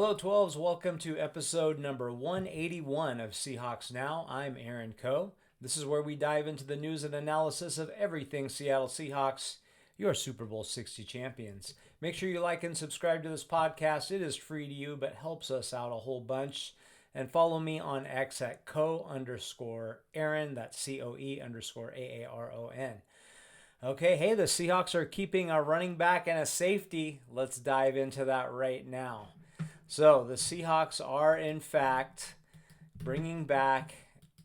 Hello, 12s. Welcome to episode number 181 of Seahawks Now. I'm Aaron Coe. This is where we dive into the news and analysis of everything Seattle Seahawks, your Super Bowl 60 champions. Make sure you like and subscribe to this podcast. It is free to you, but helps us out a whole bunch. And follow me on X at Coe_Aaron. That's COE_AARON. Okay, hey, the Seahawks are keeping a running back and a safety. Let's dive into that right now. So the Seahawks are, in fact, bringing back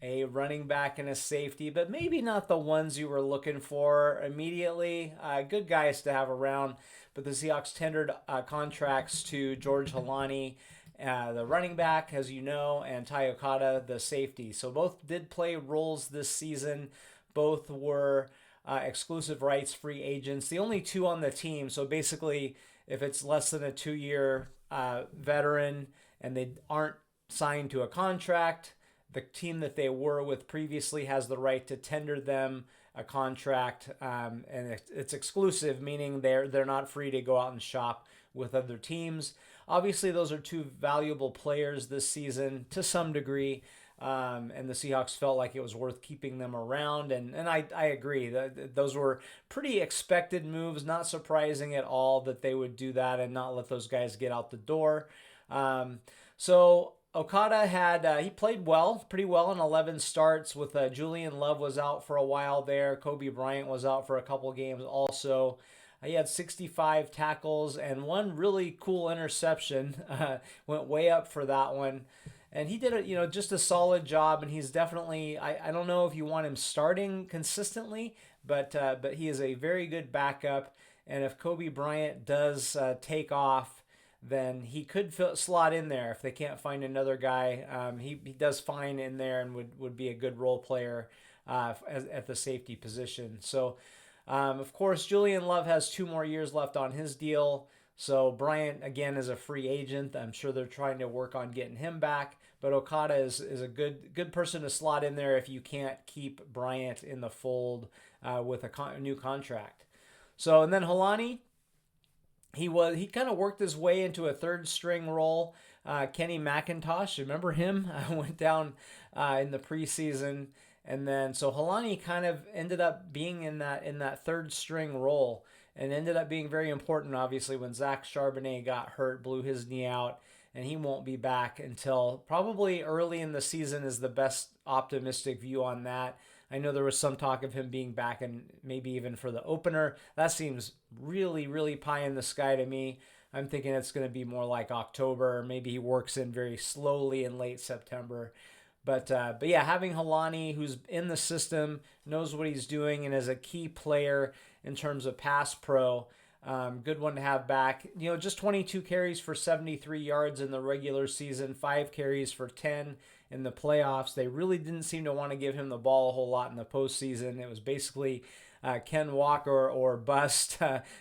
a running back and a safety, but maybe not the ones you were looking for immediately. Good guys to have around, but the Seahawks tendered contracts to George Holani, the running back, as you know, and Ty Okada, the safety. So both did play roles this season. Both were exclusive rights free agents. The only two on the team. So basically, if it's less than a 2-year veteran and they aren't signed to a contract, the team that they were with previously has the right to tender them a contract, and it's exclusive, meaning they're not free to go out and shop with other teams. Obviously, those are two valuable players this season to some degree. And the Seahawks felt like it was worth keeping them around. And I agree. Those were pretty expected moves, not surprising at all that they would do that and not let those guys get out the door. So Okada he played pretty well in 11 starts with Julian Love was out for a while there. Kobe Bryant was out for a couple games also. He had 65 tackles and one really cool interception. Went way up for that one. And he did just a solid job, and he's definitely, I don't know if you want him starting consistently, but he is a very good backup. And if Kobe Bryant does take off, then he could slot in there if they can't find another guy. He does fine in there and would be a good role player at the safety position. So, of course, Julian Love has 2 more years left on his deal. So Bryant, again, is a free agent. I'm sure they're trying to work on getting him back. But Okada is a good person to slot in there if you can't keep Bryant in the fold with a new contract. So, and then Holani, he kind of worked his way into a third string role. Kenny McIntosh, remember him? Went down in the preseason. And then so Holani kind of ended up being in that third string role and ended up being very important, obviously, when Zach Charbonnet got hurt, blew his knee out, and he won't be back until probably early in the season is the best optimistic view on that. I know there was some talk of him being back and maybe even for the opener. That seems really, really pie in the sky to me. I'm thinking it's going to be more like October, or maybe he works in very slowly in late September. But yeah, having Holani, who's in the system, knows what he's doing, and is a key player in terms of pass pro, good one to have back. Just 22 carries for 73 yards in the regular season, 5 carries for 10 in the playoffs. They really didn't seem to want to give him the ball a whole lot in the postseason. It was basically Ken Walker or bust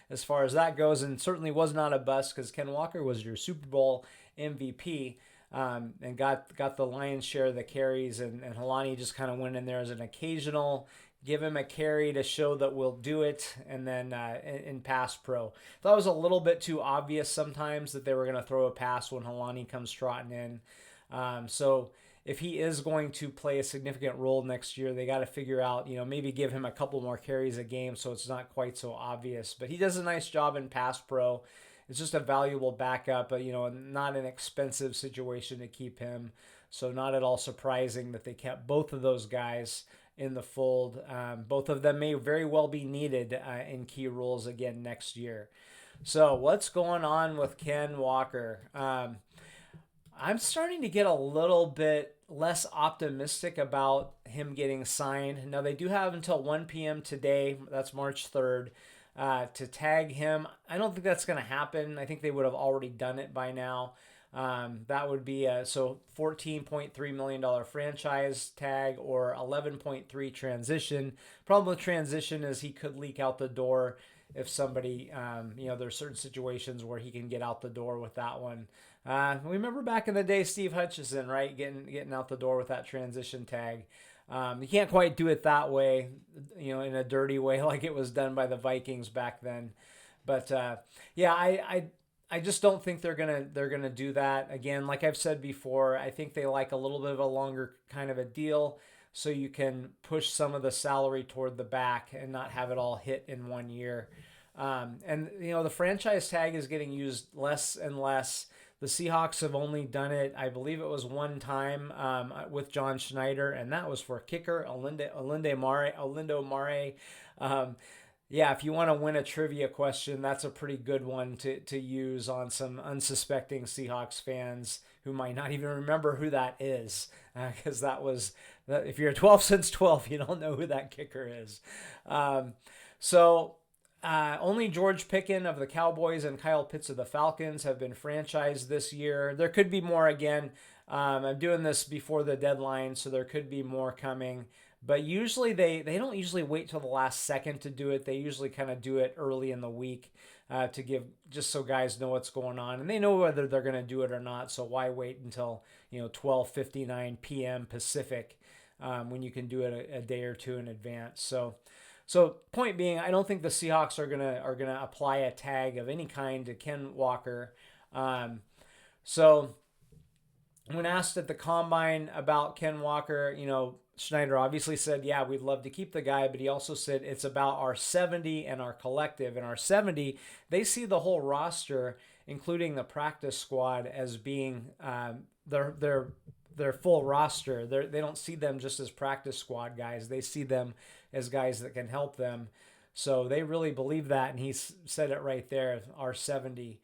as far as that goes, and certainly was not a bust because Ken Walker was your Super Bowl MVP. And got the lion's share of the carries, and Holani just kind of went in there as an occasional, give him a carry to show that we'll do it, and then in pass pro. Thought it was a little bit too obvious sometimes that they were going to throw a pass when Holani comes trotting in. So if he is going to play a significant role next year, they got to figure out, maybe give him a couple more carries a game so it's not quite so obvious. But he does a nice job in pass pro. It's just a valuable backup, but not an expensive situation to keep him. So not at all surprising that they kept both of those guys in the fold. Both of them may very well be needed in key roles again next year. So what's going on with Ken Walker? I'm starting to get a little bit less optimistic about him getting signed. Now, they do have until 1 p.m. today. That's March 3rd. To tag him. I don't think that's going to happen. I think they would have already done it by now. That would be $14.3 million franchise tag or 11.3 transition. Problem with transition is he could leak out the door if somebody, there's certain situations where he can get out the door with that one. Remember back in the day, Steve Hutchison, right? Getting out the door with that transition tag. You can't quite do it that way, in a dirty way like it was done by the Vikings back then. But yeah, I just don't think they're gonna do that again. Like I've said before, I think they like a little bit of a longer kind of a deal, so you can push some of the salary toward the back and not have it all hit in 1 year. And the franchise tag is getting used less and less. The Seahawks have only done it, I believe it was one time with John Schneider, and that was for kicker Olindo Mare. Um, yeah, if you want to win a trivia question, that's a pretty good one to use on some unsuspecting Seahawks fans who might not even remember who that is. Because if you're 12 since 12, you don't know who that kicker is. So only George Pickens of the Cowboys and Kyle Pitts of the Falcons have been franchised this year. There could be more again. I'm doing this before the deadline, so there could be more coming. But usually they don't usually wait till the last second to do it. They usually kind of do it early in the week to give just so guys know what's going on, and they know whether they're going to do it or not. So why wait until 12:59 p.m. Pacific when you can do it a day or two in advance? So point being, I don't think the Seahawks are gonna apply a tag of any kind to Ken Walker. So when asked at the combine about Ken Walker, Schneider obviously said, yeah, we'd love to keep the guy, but he also said it's about our 70 and our collective. And our 70, they see the whole roster, including the practice squad, as being their full roster. They don't see them just as practice squad guys. They see them as guys that can help them. So they really believe that, and he said it right there, our 70.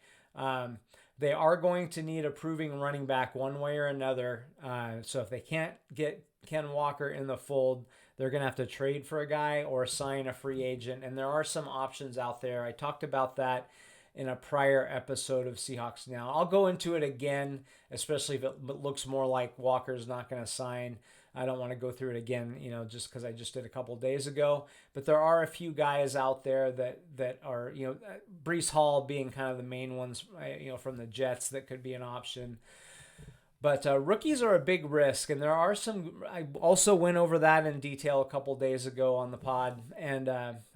They are going to need a proving running back one way or another. So if they can't get Ken Walker in the fold, they're going to have to trade for a guy or sign a free agent. And there are some options out there. I talked about that in a prior episode of Seahawks Now. I'll go into it again, especially if it looks more like Walker's not going to sign. I don't want to go through it again, just because I just did a couple days ago. But there are a few guys out there that are, Breece Hall being kind of the main ones, from the Jets that could be an option. But rookies are a big risk, and there are some. I also went over that in detail a couple days ago on the pod. And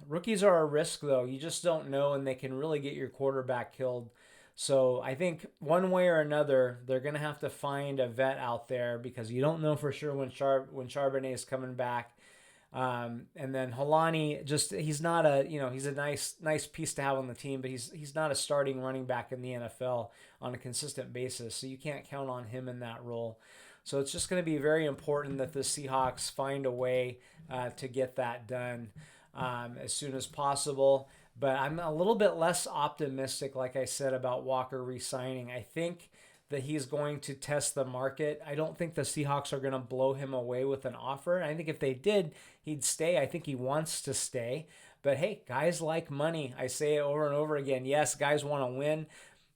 rookies are a risk, though. You just don't know, and they can really get your quarterback killed. So I think one way or another, they're going to have to find a vet out there because you don't know for sure when Charbonnet is coming back. And then Holani, he's not he's a nice piece to have on the team, but he's not a starting running back in the NFL on a consistent basis. So you can't count on him in that role. So it's just going to be very important that the Seahawks find a way to get that done as soon as possible. But I'm a little bit less optimistic, like I said, about Walker re-signing. I think that he's going to test the market. I don't think the Seahawks are going to blow him away with an offer. I think if they did, he'd stay. I think he wants to stay. But hey, guys like money. I say it over and over again. Yes, guys want to win,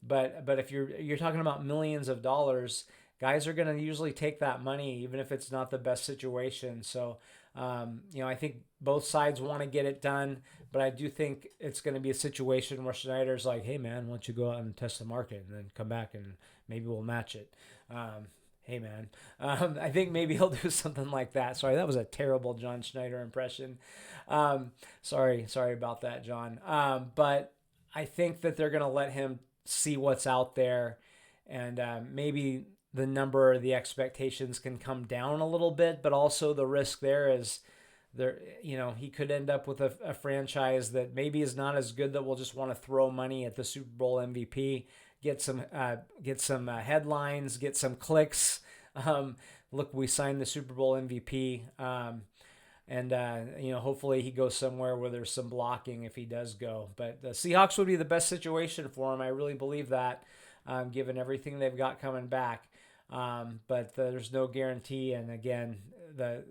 but if you're talking about millions of dollars, guys are going to usually take that money, even if it's not the best situation. So, I think both sides want to get it done, but I do think it's going to be a situation where Schneider's like, hey, man, why don't you go out and test the market and then come back and maybe we'll match it. Hey, man. I think maybe he'll do something like that. Sorry, that was a terrible John Schneider impression. Sorry about that, John. But I think that they're going to let him see what's out there, and maybe the number or the expectations can come down a little bit, but also the risk there is he could end up with a franchise that maybe is not as good, that will just want to throw money at the Super Bowl MVP, get some headlines, get some clicks. Look, we signed the Super Bowl MVP. And hopefully he goes somewhere where there's some blocking if he does go. But the Seahawks would be the best situation for him. I really believe that, given everything they've got coming back. But there's no guarantee. And again, the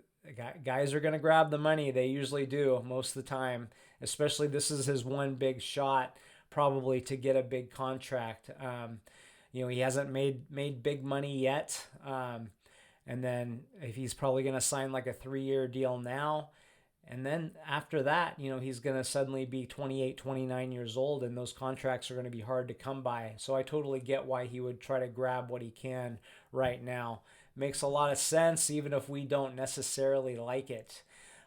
guys are going to grab the money. They usually do most of the time. Especially this is his one big shot, probably, to get a big contract. He hasn't made big money yet. And then if he's probably going to sign like a 3-year deal now, and then after that, he's going to suddenly be 28, 29 years old, and those contracts are going to be hard to come by. So I totally get why he would try to grab what he can right now. Makes a lot of sense, even if we don't necessarily like it.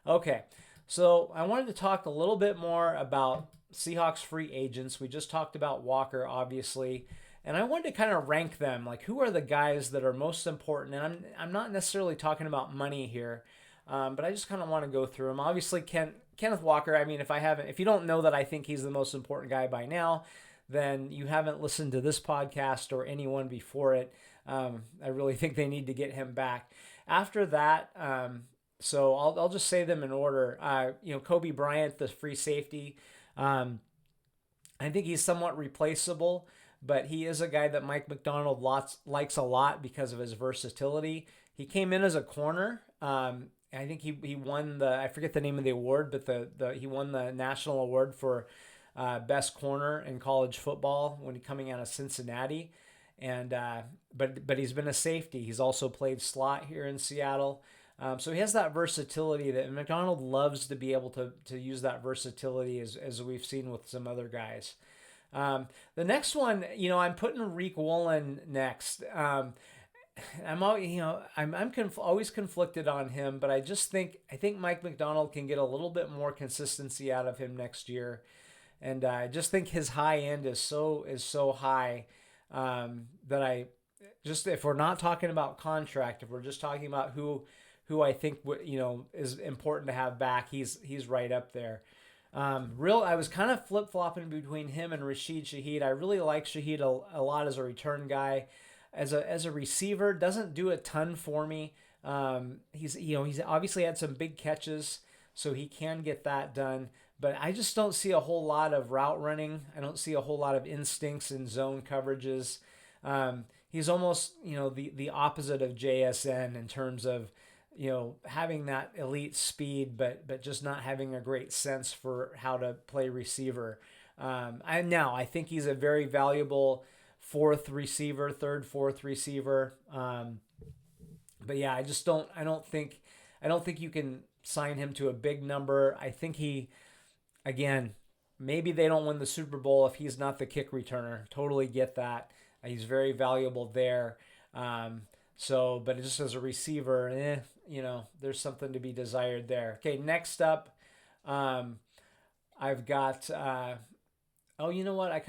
Okay, so I wanted to talk a little bit more about Seahawks free agents. We just talked about Walker, obviously. And I wanted to kind of rank them, like who are the guys that are most important. And I'm not necessarily talking about money here, but I just kind of want to go through them. Obviously, Kenneth Walker. I mean, if you don't know that I think he's the most important guy by now, then you haven't listened to this podcast or anyone before it. I really think they need to get him back. After that, so I'll just say them in order. Kobe Bryant, the free safety. I think he's somewhat replaceable, but he is a guy that Mike McDonald likes a lot because of his versatility. He came in as a corner. I think he won I forget the name of the award, but he won the national award for best corner in college football when coming out of Cincinnati. And but he's been a safety. He's also played slot here in Seattle. So he has that versatility that McDonald loves to be able to use that versatility as we've seen with some other guys. The next one, I'm putting Reek Woolen next. I'm always conflicted on him, but I think Mike McDonald can get a little bit more consistency out of him next year, and I just think his high end is so high that if we're not talking about contract, if we're just talking about who I think is important to have back, he's right up there. I was kind of flip-flopping between him and Rashid Shaheed. I really like Shaheed a lot as a return guy. As a receiver, doesn't do a ton for me. He's obviously had some big catches, so he can get that done. But I just don't see a whole lot of route running. I don't see a whole lot of instincts in zone coverages. He's almost the opposite of JSN in terms of having that elite speed, but just not having a great sense for how to play receiver. I think he's a very valuable third, fourth receiver. But yeah, I don't think you can sign him to a big number. I think maybe they don't win the Super Bowl if he's not the kick returner. Totally get that. He's very valuable there. But just as a receiver, there's something to be desired there. Okay, next up, I've got. You know what? I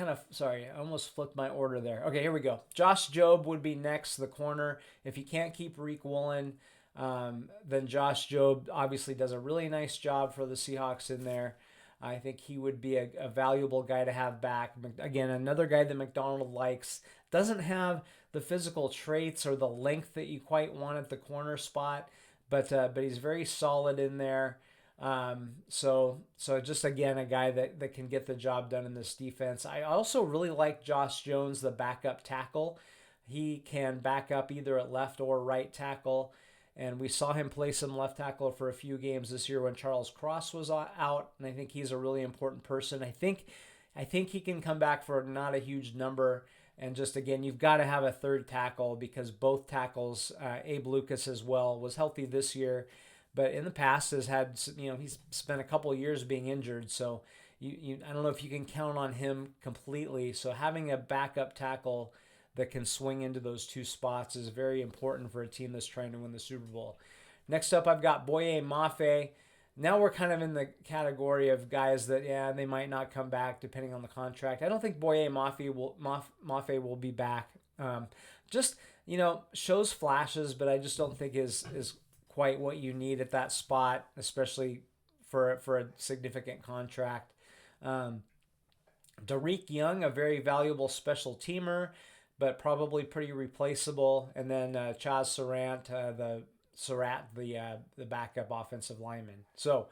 almost flipped my order there. Okay, here we go. Josh Jobe would be next, the corner. If you can't keep Reek Woolen, then Josh Jobe obviously does a really nice job for the Seahawks in there. I think he would be a valuable guy to have back. Again, another guy that McDonald likes. Doesn't have the physical traits or the length that you quite want at the corner spot, but he's very solid in there. So just again, a guy that can get the job done in this defense. I also really like Josh Jones, the backup tackle. He can back up either at left or right tackle. And we saw him play some left tackle for a few games this year when Charles Cross was out. And I think he's a really important person. I think he can come back for not a huge number. And just again, you've got to have a third tackle because both tackles, Abe Lucas as well, was healthy this year. But in the past has had, he's spent a couple of years being injured. So I don't know if you can count on him completely. So having a backup tackle that can swing into those two spots is very important for a team that's trying to win the Super Bowl. Next up, I've got Boye Mafe. Now we're kind of in the category of guys that, they might not come back depending on the contract. I don't think Boye Mafe will be back. Shows flashes, but I just don't think is quite what you need at that spot, especially for a significant contract. Derek Young, a very valuable special teamer, but probably pretty replaceable. And then Chaz Surratt, the backup offensive lineman. So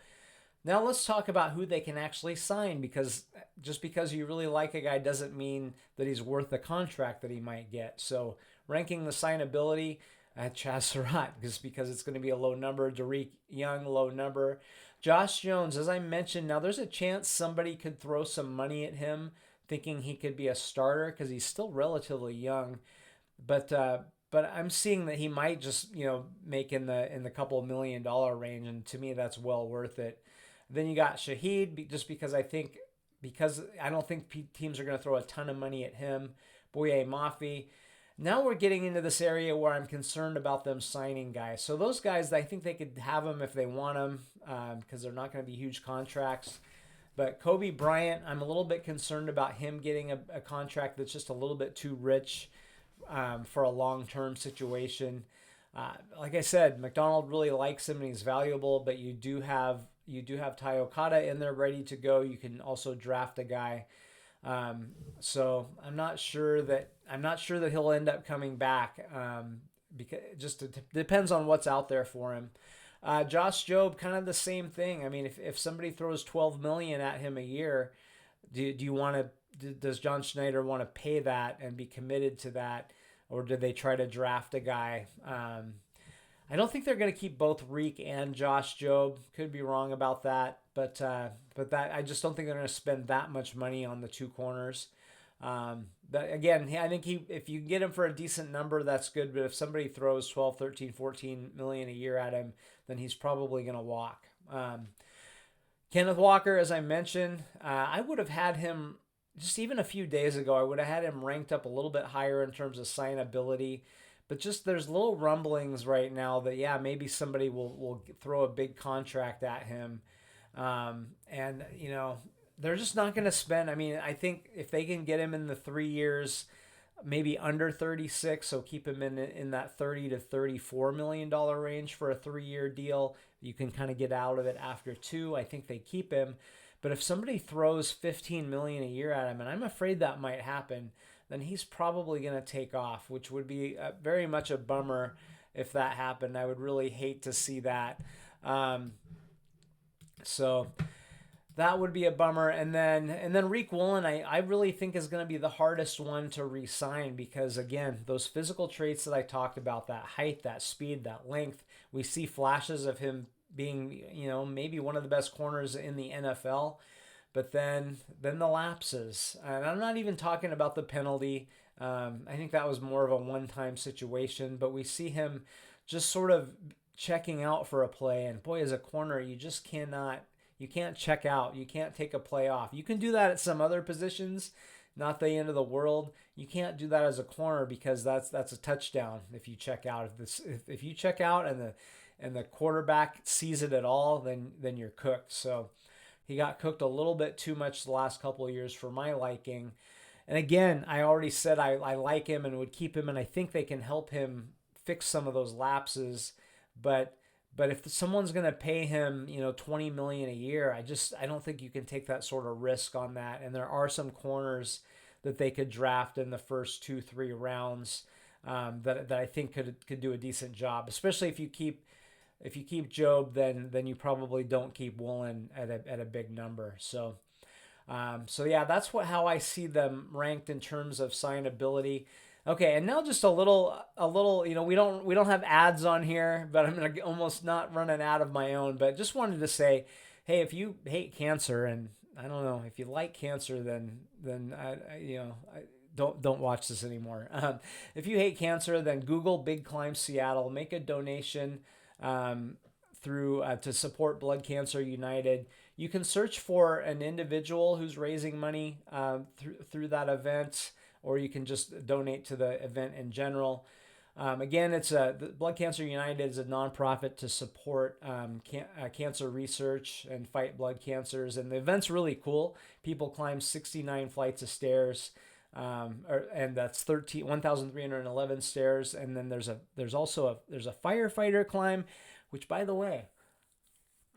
now let's talk about who they can actually sign, because just because you really like a guy doesn't mean that he's worth the contract that he might get. So ranking the signability, Chaz Surratt, just because it's going to be a low number. Derek Young, low number. Josh Jones, as I mentioned, now there's a chance somebody could throw some money at him thinking he could be a starter because he's still relatively young. But I'm seeing that he might just, make in the couple $1 million range, and to me that's well worth it. Then you got Shaheed, just because I don't think teams are going to throw a ton of money at him. Boye Mafe. Now we're getting into this area where I'm concerned about them signing guys. So those guys, I think they could have them if they want them, because they're not going to be huge contracts. But Kobe Bryant, I'm a little bit concerned about him getting a contract that's just a little bit too rich for a long-term situation. Like I said, McDonald really likes him and he's valuable, but you do have Ty Okada in there ready to go. You can also draft a guy. So I'm not sure that he'll end up coming back. Because it just depends on what's out there for him. Josh Jobe, kind of the same thing. I mean, if somebody throws 12 million at him a year, do you want to? Does John Schneider want to pay that and be committed to that, or do they try to draft a guy? I don't think they're going to keep both Reek and Josh Jobe. Could be wrong about that, but that I just don't think they're going to spend that much money on the two corners. But again, I think if you get him for a decent number, that's good. But if somebody throws 12, 13, 14 million a year at him, then he's probably going to walk. Kenneth Walker, as I mentioned, I would have had him just even a few days ago. I would have had him ranked up a little bit higher in terms of signability. But just there's little rumblings right now that, yeah, maybe somebody will throw a big contract at him. And, they're just not going to spend. I mean, I think if they can get him in the 3 years, maybe under 36, so keep him in that 30 to $34 million range for a 3-year deal. You can kind of get out of it after 2. I think they keep him. But if somebody throws 15 million a year at him, and I'm afraid that might happen, then he's probably going to take off, which would be very much a bummer if that happened. I would really hate to see that. So that would be a bummer. And then Reek Woolen, I really think is going to be the hardest one to re-sign because, again, those physical traits that I talked about, that height, that speed, that length, we see flashes of him being, maybe one of the best corners in the NFL. But then the lapses. And I'm not even talking about the penalty. I think that was more of a one-time situation. But we see him just sort of checking out for a play. And boy, as a corner, you just cannot... You can't check out. You can't take a play off. You can do that at some other positions, not the end of the world. You can't do that as a corner because that's a touchdown if you check out. If you check out and the quarterback sees it at all, then you're cooked. So he got cooked a little bit too much the last couple of years for my liking. And again, I already said I like him and would keep him, and I think they can help him fix some of those lapses, but if someone's going to pay him, $20 million a year, I don't think you can take that sort of risk on that. And there are some corners that they could draft in the first 2-3 rounds that I think could do a decent job. Especially if you keep Jobe, then you probably don't keep Woolen at a big number. So yeah, that's how I see them ranked in terms of signability. Okay, and now just a little, we don't have ads on here, but I'm gonna almost not run an ad of my own. But just wanted to say, hey, if you hate cancer, and I don't know if you like cancer, then don't watch this anymore. If you hate cancer, then Google Big Climb Seattle, make a donation through to support Blood Cancer United. You can search for an individual who's raising money through that event, or you can just donate to the event in general. Again, the Blood Cancer United is a nonprofit to support cancer research and fight blood cancers. And the event's really cool. People climb 69 flights of stairs, and that's 1,311 stairs. And then there's also a firefighter climb, which, by the way,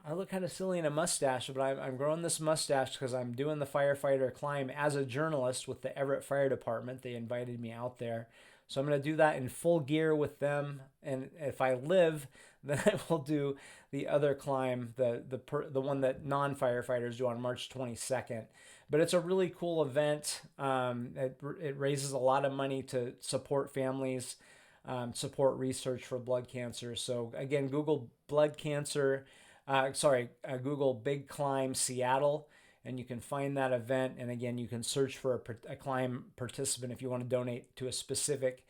I look kind of silly in a mustache, but I'm growing this mustache because I'm doing the firefighter climb as a journalist with the Everett Fire Department. They invited me out there. So I'm going to do that in full gear with them. And if I live, then I will do the other climb, the one that non-firefighters do on March 22nd. But it's a really cool event. It raises a lot of money to support families, support research for blood cancer. So again, Google Google Big Climb Seattle, and you can find that event. And again, you can search for a climb participant if you want to donate to a specific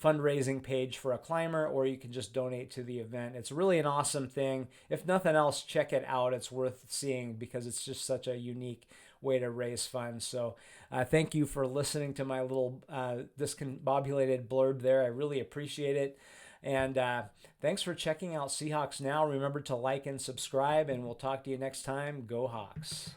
fundraising page for a climber, or you can just donate to the event. It's really an awesome thing. If nothing else, check it out. It's worth seeing because it's just such a unique way to raise funds. So thank you for listening to my little discombobulated blurb there. I really appreciate it. And thanks for checking out Seahawks Now. Remember to like and subscribe, and we'll talk to you next time. Go Hawks.